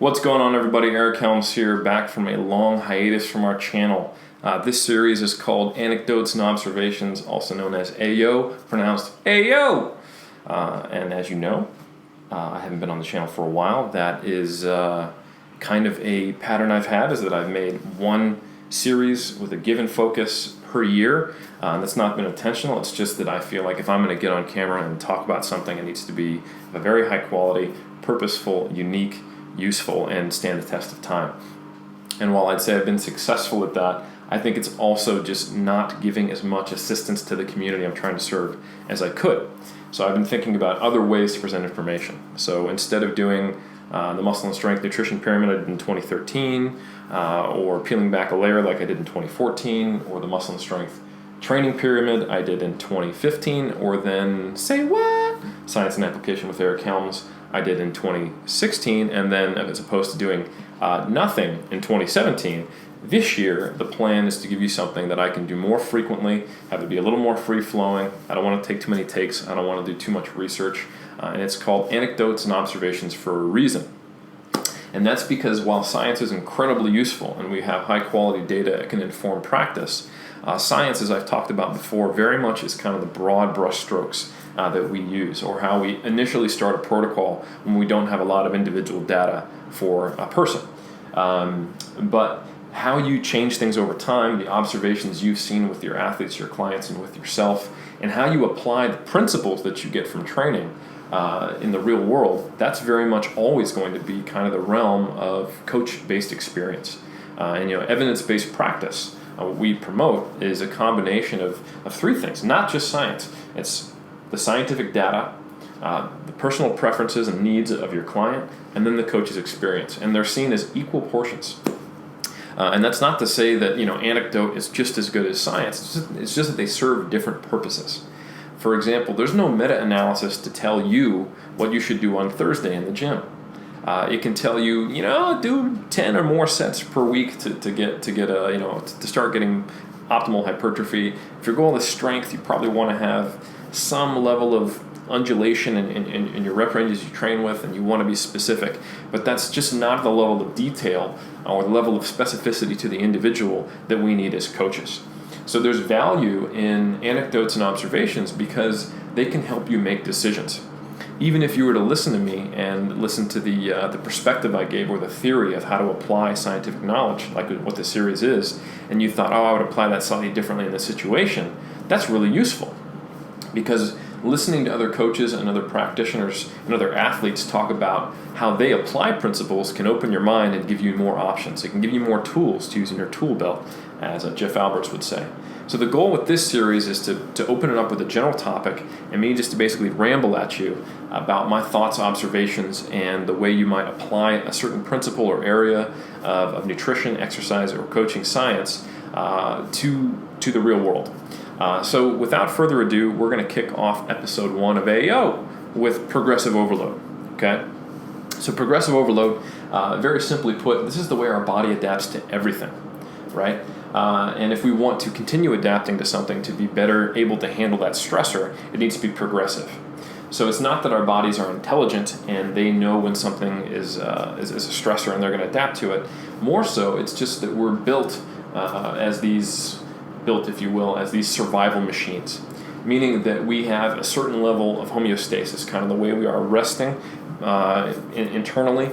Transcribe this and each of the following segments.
What's going on, everybody? Eric Helms here, back from a long hiatus from our channel. This series is called Anecdotes and Observations, also known as AYO, pronounced AYO. And as you know, I haven't been on the channel for a while. That is kind of a pattern I've had, is that I've made one series with a given focus per year. That's not been intentional. It's just that I feel like if I'm going to get on camera and talk about something, it needs to be of a very high quality, purposeful, unique, useful, and stand the test of time. And while I'd say I've been successful at that, I think it's also just not giving as much assistance to the community I'm trying to serve as I could. So I've been thinking about other ways to present information. So instead of doing the muscle and strength nutrition pyramid I did in 2013, or peeling back a layer like I did in 2014, or the muscle and strength training pyramid I did in 2015, or then say what? Science and application with Eric Helms I did in 2016, and then as opposed to doing nothing in 2017, this year the plan is to give you something that I can do more frequently, have it be a little more free-flowing. I don't want to take too many takes. I don't want to do too much research. And it's called Anecdotes and Observations for a reason. And that's because while science is incredibly useful and we have high-quality data that can inform practice, science, as I've talked about before, very much is kind of the broad brushstrokes that we use, or how we initially start a protocol when we don't have a lot of individual data for a person. But how you change things over time, the observations you've seen with your athletes, your clients, and with yourself, and how you apply the principles that you get from training in the real world, that's very much always going to be kind of the realm of coach-based experience. And evidence-based practice, what we promote is a combination of three things, not just science. It's the scientific data, the personal preferences and needs of your client, and then the coach's experience. And they're seen as equal portions. And that's not to say that anecdote is just as good as science. It's just that they serve different purposes. For example, there's no meta-analysis to tell you what you should do on Thursday in the gym. It can tell you, do 10 or more sets per week to start getting optimal hypertrophy. If your goal is strength, you probably want to have some level of undulation in your rep ranges you train with, and you want to be specific. But that's just not the level of detail or the level of specificity to the individual that we need as coaches. So there's value in anecdotes and observations because they can help you make decisions. Even if you were to listen to me and listen to the perspective I gave, or the theory of how to apply scientific knowledge, like what the series is, and you thought, I would apply that slightly differently in this situation, that's really useful. Because listening to other coaches and other practitioners and other athletes talk about how they apply principles can open your mind and give you more options. It can give you more tools to use in your tool belt, as Jeff Alberts would say. So the goal with this series is to open it up with a general topic, and me just to basically ramble at you about my thoughts, observations, and the way you might apply a certain principle or area of nutrition, exercise, or coaching science to the real world. So without further ado, we're going to kick off episode 1 of AO with progressive overload. Okay? So progressive overload, very simply put, this is the way our body adapts to everything, right? And if we want to continue adapting to something to be better able to handle that stressor, it needs to be progressive. So it's not that our bodies are intelligent and they know when something is a stressor and they're going to adapt to it. More so, it's just that we're built, if you will, as these survival machines, meaning that we have a certain level of homeostasis, kind of the way we are resting internally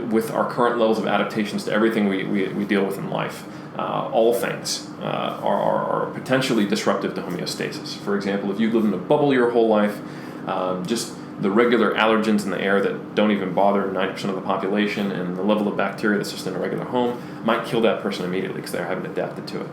with our current levels of adaptations to everything we deal with in life. All things are potentially disruptive to homeostasis. For example, if you've lived in a bubble your whole life, just the regular allergens in the air that don't even bother 90% of the population, and the level of bacteria that's just in a regular home might kill that person immediately because they haven't adapted to it.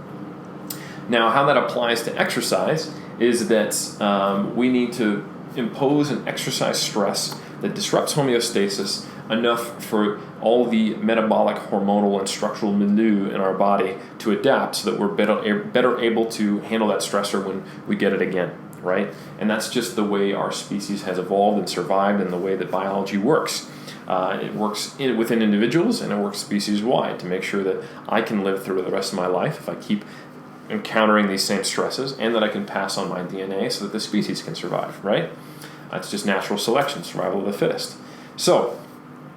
Now, how that applies to exercise is that we need to impose an exercise stress that disrupts homeostasis enough for all the metabolic, hormonal, and structural milieu in our body to adapt so that we're better able to handle that stressor when we get it again, right? And that's just the way our species has evolved and survived, and the way that biology works. It works within individuals, and it works species-wide to make sure that I can live through the rest of my life if I keep encountering these same stresses, and that I can pass on my DNA so that the species can survive, right? It's just natural selection, survival of the fittest. So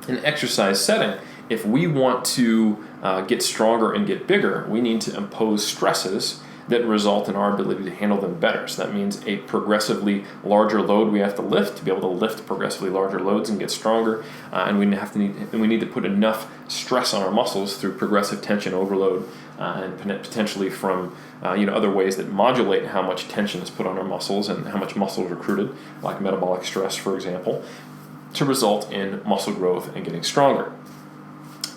In an exercise setting, if we want to get stronger and get bigger, we need to impose stresses that result in our ability to handle them better. So that means a progressively larger load we have to lift to be able to lift progressively larger loads and get stronger. And we need to put enough stress on our muscles through progressive tension overload and potentially from other ways that modulate how much tension is put on our muscles and how much muscle is recruited, like metabolic stress, for example, to result in muscle growth and getting stronger.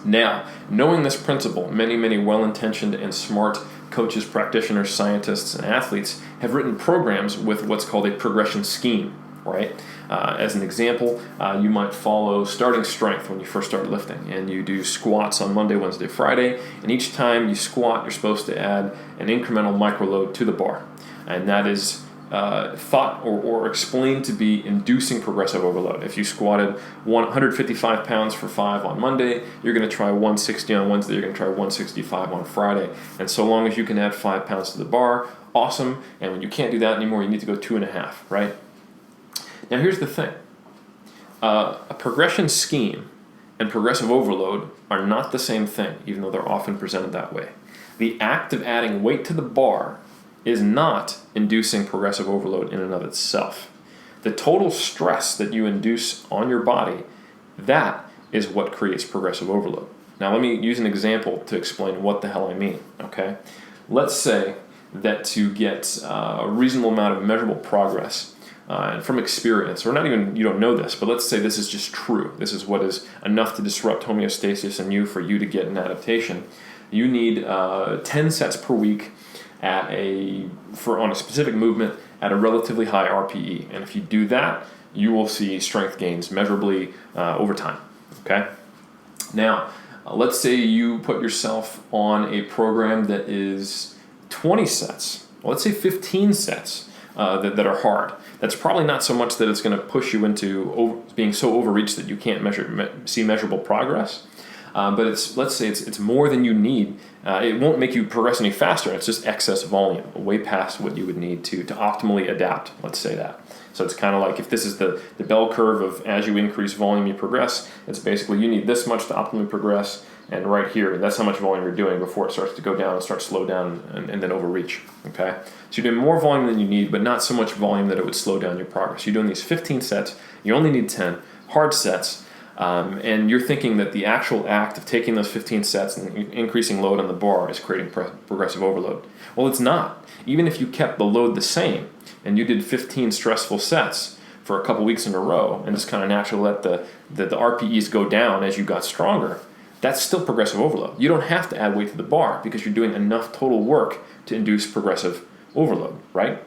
Now, knowing this principle, many well-intentioned and smart coaches, practitioners, scientists, and athletes have written programs with what's called a progression scheme, right? As an example, you might follow starting strength when you first start lifting, and you do squats on Monday, Wednesday, Friday, and each time you squat, you're supposed to add an incremental microload to the bar, and that is thought or explained to be inducing progressive overload. If you squatted 155 pounds for 5 on Monday, you're going to try 160 on Wednesday, you're going to try 165 on Friday. And so long as you can add 5 pounds to the bar, awesome. And when you can't do that anymore, you need to go 2.5, right? Now here's the thing. A progression scheme and progressive overload are not the same thing, even though they're often presented that way. The act of adding weight to the bar is not inducing progressive overload in and of itself. The total stress that you induce on your body, that is what creates progressive overload. Now let me use an example to explain what the hell I mean, okay? Let's say that to get a reasonable amount of measurable progress and from experience, or not even, you don't know this, but let's say this is just true. This is what is enough to disrupt homeostasis in you for you to get an adaptation. You need 10 sets per week on a specific movement at a relatively high RPE. And if you do that, you will see strength gains measurably over time, okay? Now, let's say you put yourself on a program that is 20 sets. Well, let's say 15 sets that are hard. That's probably not so much that it's going to push you into being so overreached that you can't see measurable progress. But let's say it's more than you need. It won't make you progress any faster. It's just excess volume, way past what you would need to optimally adapt. Let's say that. So it's kind of like if this is the bell curve of as you increase volume, you progress. It's basically you need this much to optimally progress, and right here, that's how much volume you're doing before it starts to go down and start to slow down and then overreach. Okay, so you're doing more volume than you need, but not so much volume that it would slow down your progress. You're doing these 15 sets. You only need 10 hard sets. And you're thinking that the actual act of taking those 15 sets and increasing load on the bar is creating progressive overload. Well, it's not. Even if you kept the load the same and you did 15 stressful sets for a couple weeks in a row and just kind of naturally let the RPEs go down as you got stronger, that's still progressive overload. You don't have to add weight to the bar because you're doing enough total work to induce progressive overload, right?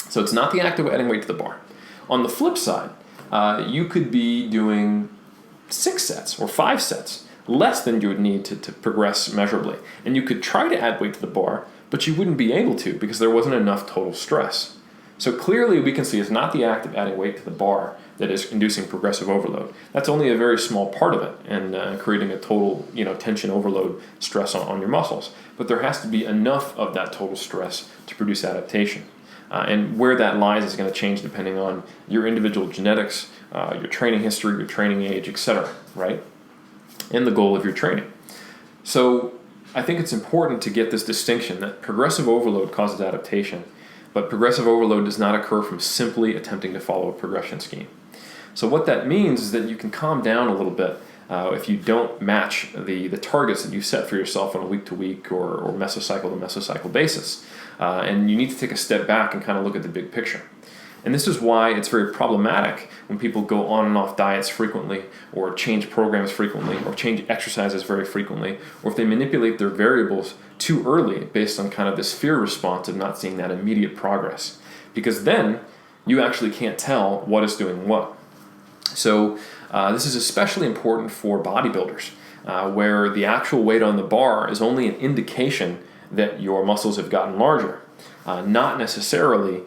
So it's not the act of adding weight to the bar. On the flip side, you could be doing 6 sets or 5 sets, less than you would need to progress measurably. And you could try to add weight to the bar, but you wouldn't be able to because there wasn't enough total stress. So clearly we can see it's not the act of adding weight to the bar that is inducing progressive overload. That's only a very small part of it and creating a total tension overload stress on your muscles. But there has to be enough of that total stress to produce adaptation. And where that lies is going to change depending on your individual genetics, your training history, your training age, etc., right? And the goal of your training. So I think it's important to get this distinction that progressive overload causes adaptation, but progressive overload does not occur from simply attempting to follow a progression scheme. So what that means is that you can calm down a little bit if you don't match the targets that you set for yourself on a week-to-week or mesocycle-to-mesocycle basis. And you need to take a step back and kind of look at the big picture. And this is why it's very problematic when people go on and off diets frequently, or change programs frequently, or change exercises very frequently, or if they manipulate their variables too early based on kind of this fear response of not seeing that immediate progress. Because then you actually can't tell what is doing what. So this is especially important for bodybuilders, where the actual weight on the bar is only an indication that your muscles have gotten larger, not necessarily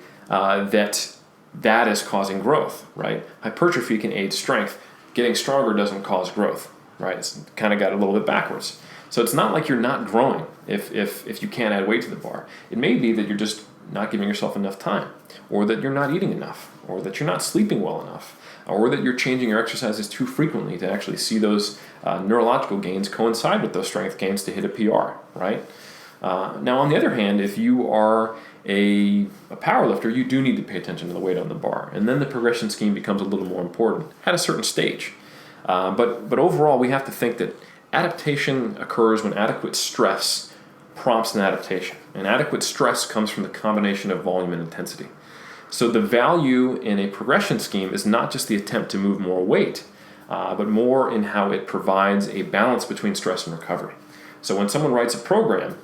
that is causing growth, right? Hypertrophy can aid strength. Getting stronger doesn't cause growth, right? It's kind of got a little bit backwards. So it's not like you're not growing if you can't add weight to the bar. It may be that you're just not giving yourself enough time, or that you're not eating enough, or that you're not sleeping well enough, or that you're changing your exercises too frequently to actually see those neurological gains coincide with those strength gains to hit a PR, right? Now, on the other hand, if you are a power lifter, you do need to pay attention to the weight on the bar, and then the progression scheme becomes a little more important at a certain stage. But overall, we have to think that adaptation occurs when adequate stress prompts an adaptation. And adequate stress comes from the combination of volume and intensity. So the value in a progression scheme is not just the attempt to move more weight, but more in how it provides a balance between stress and recovery. So when someone writes a program,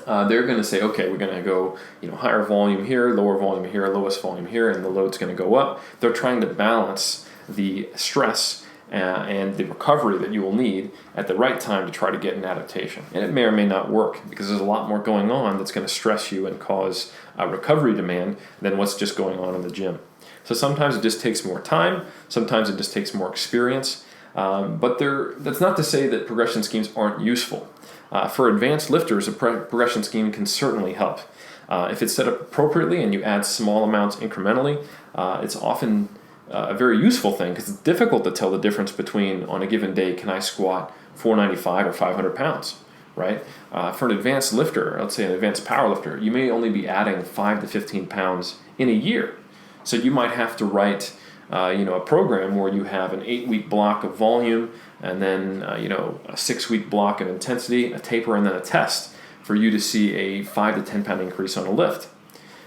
they're going to say, okay, we're going to go higher volume here, lower volume here, lowest volume here, and the load's going to go up. They're trying to balance the stress and the recovery that you will need at the right time to try to get an adaptation. And it may or may not work because there's a lot more going on that's going to stress you and cause recovery demand than what's just going on in the gym. So sometimes it just takes more time, sometimes it just takes more experience, but that's not to say that progression schemes aren't useful. For advanced lifters, a progression scheme can certainly help. If it's set up appropriately and you add small amounts incrementally, it's often a very useful thing because it's difficult to tell the difference between, on a given day, can I squat 495 or 500 pounds, right? For an advanced lifter, let's say an advanced power lifter, you may only be adding 5 to 15 pounds in a year. So you might have to write a program where you have an 8-week block of volume and then a 6-week block of intensity, a taper, and then a test for you to see a 5 to 10 pound increase on a lift.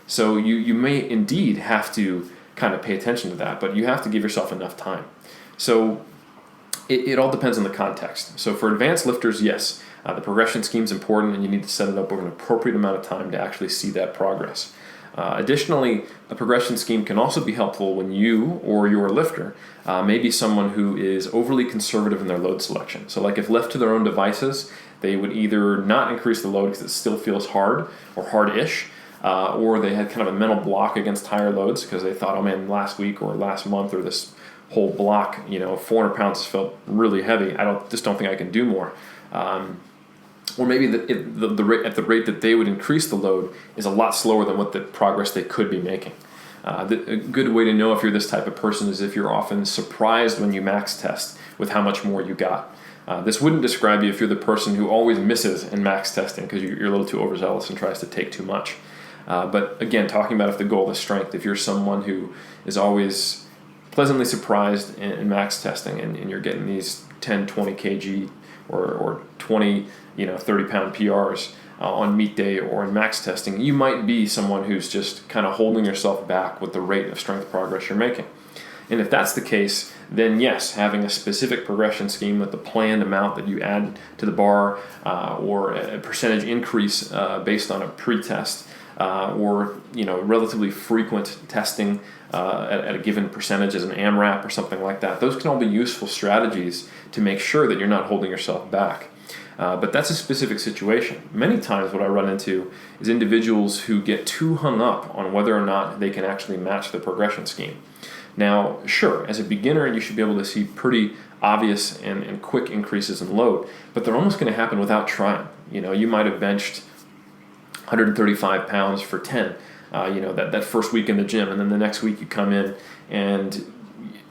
So you may indeed have to kind of pay attention to that, but you have to give yourself enough time. So it all depends on the context. So for advanced lifters, yes, the progression scheme is important and you need to set it up over an appropriate amount of time to actually see that progress. Additionally, a progression scheme can also be helpful when you or your lifter may be someone who is overly conservative in their load selection. So like if left to their own devices, they would either not increase the load because it still feels hard or hard-ish, or they had kind of a mental block against higher loads because they thought, oh man, last week or last month or this whole block, 400 pounds felt really heavy. I just don't think I can do more. Or maybe the rate at the rate that they would increase the load is a lot slower than what the progress they could be making. A good way to know if you're this type of person is if you're often surprised when you max test with how much more you got. This wouldn't describe you if you're the person who always misses in max testing because you're a little too overzealous and tries to take too much. But again, talking about if the goal is strength, if you're someone who is always pleasantly surprised in max testing and you're getting these 10, 20 kg or 20, 30 pound PRs on meet day or in max testing, you might be someone who's just kind of holding yourself back with the rate of strength progress you're making. And if that's the case, then yes, having a specific progression scheme with the planned amount that you add to the bar or a percentage increase based on a pre-test or relatively frequent testing at a given percentage as an AMRAP or something like that. Those can all be useful strategies to make sure that you're not holding yourself back. But that's a specific situation. Many times what I run into is individuals who get too hung up on whether or not they can actually match the progression scheme. Now, sure, as a beginner, you should be able to see pretty obvious and quick increases in load, but they're almost going to happen without trying. You might have benched 135 pounds for 10, that first week in the gym, and then the next week you come in and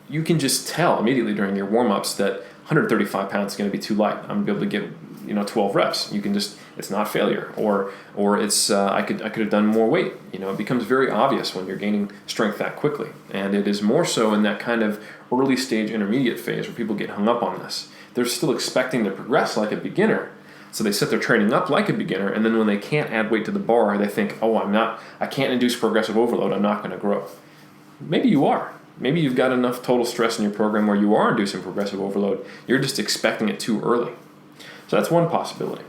you can just tell immediately during your warm-ups that 135 pounds is going to be too light. I'm going to be able to get 12 reps. You can just, it's not failure, or it's I could have done more weight. It becomes very obvious when you're gaining strength that quickly, and it is more so in that kind of early stage intermediate phase where people get hung up on this. They're still expecting to progress like a beginner, so they set their training up like a beginner, and then when they can't add weight to the bar, they think, I can't induce progressive overload. I'm not going to grow. Maybe you are. Maybe you've got enough total stress in your program where you are inducing progressive overload. You're just expecting it too early. So that's one possibility.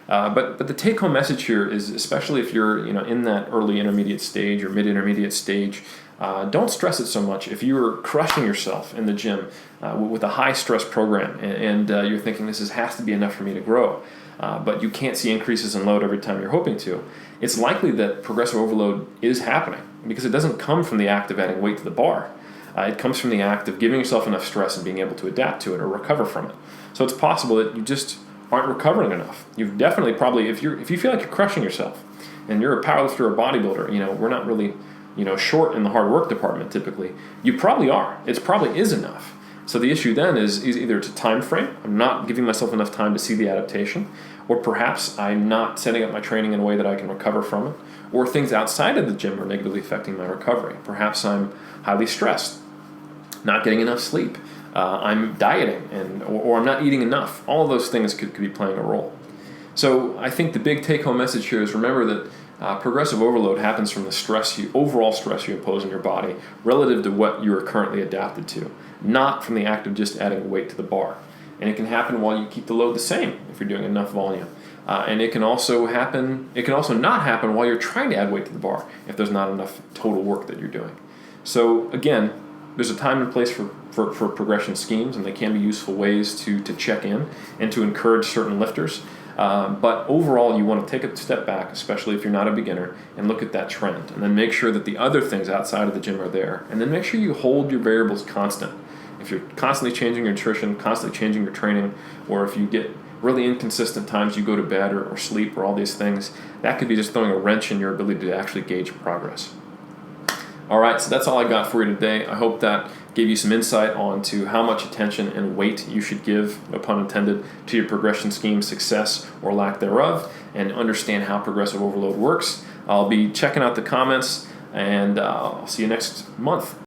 But the take-home message here is, especially if you're in that early intermediate stage or mid-intermediate stage, don't stress it so much. If you're crushing yourself in the gym with a high-stress program and you're thinking this has to be enough for me to grow, but you can't see increases in load every time you're hoping to, it's likely that progressive overload is happening because it doesn't come from the act of adding weight to the bar. It comes from the act of giving yourself enough stress and being able to adapt to it or recover from it. So it's possible that you just aren't recovering enough. You've definitely probably, if you feel like you're crushing yourself and you're a powerlifter or a bodybuilder, we're not really, short in the hard work department typically. You probably are. It probably is enough. So the issue then is either it's a time frame. I'm not giving myself enough time to see the adaptation, or perhaps I'm not setting up my training in a way that I can recover from it, or things outside of the gym are negatively affecting my recovery. Perhaps I'm highly stressed, not getting enough sleep. I'm dieting, or I'm not eating enough. All of those things could be playing a role. So I think the big take-home message here is remember that progressive overload happens from the overall stress you impose on your body relative to what you are currently adapted to, not from the act of just adding weight to the bar. And it can happen while you keep the load the same if you're doing enough volume. And it can also not happen while you're trying to add weight to the bar if there's not enough total work that you're doing. So again, there's a time and place for progression schemes, and they can be useful ways to check in and to encourage certain lifters. But overall, you want to take a step back, especially if you're not a beginner, and look at that trend. And then make sure that the other things outside of the gym are there. And then make sure you hold your variables constant. If you're constantly changing your nutrition, constantly changing your training, or if you get really inconsistent times you go to bed or sleep or all these things, that could be just throwing a wrench in your ability to actually gauge progress. All right, so that's all I got for you today. I hope that gave you some insight onto how much attention and weight you should give, no pun intended, to your progression scheme success or lack thereof, and understand how progressive overload works. I'll be checking out the comments, and I'll see you next month.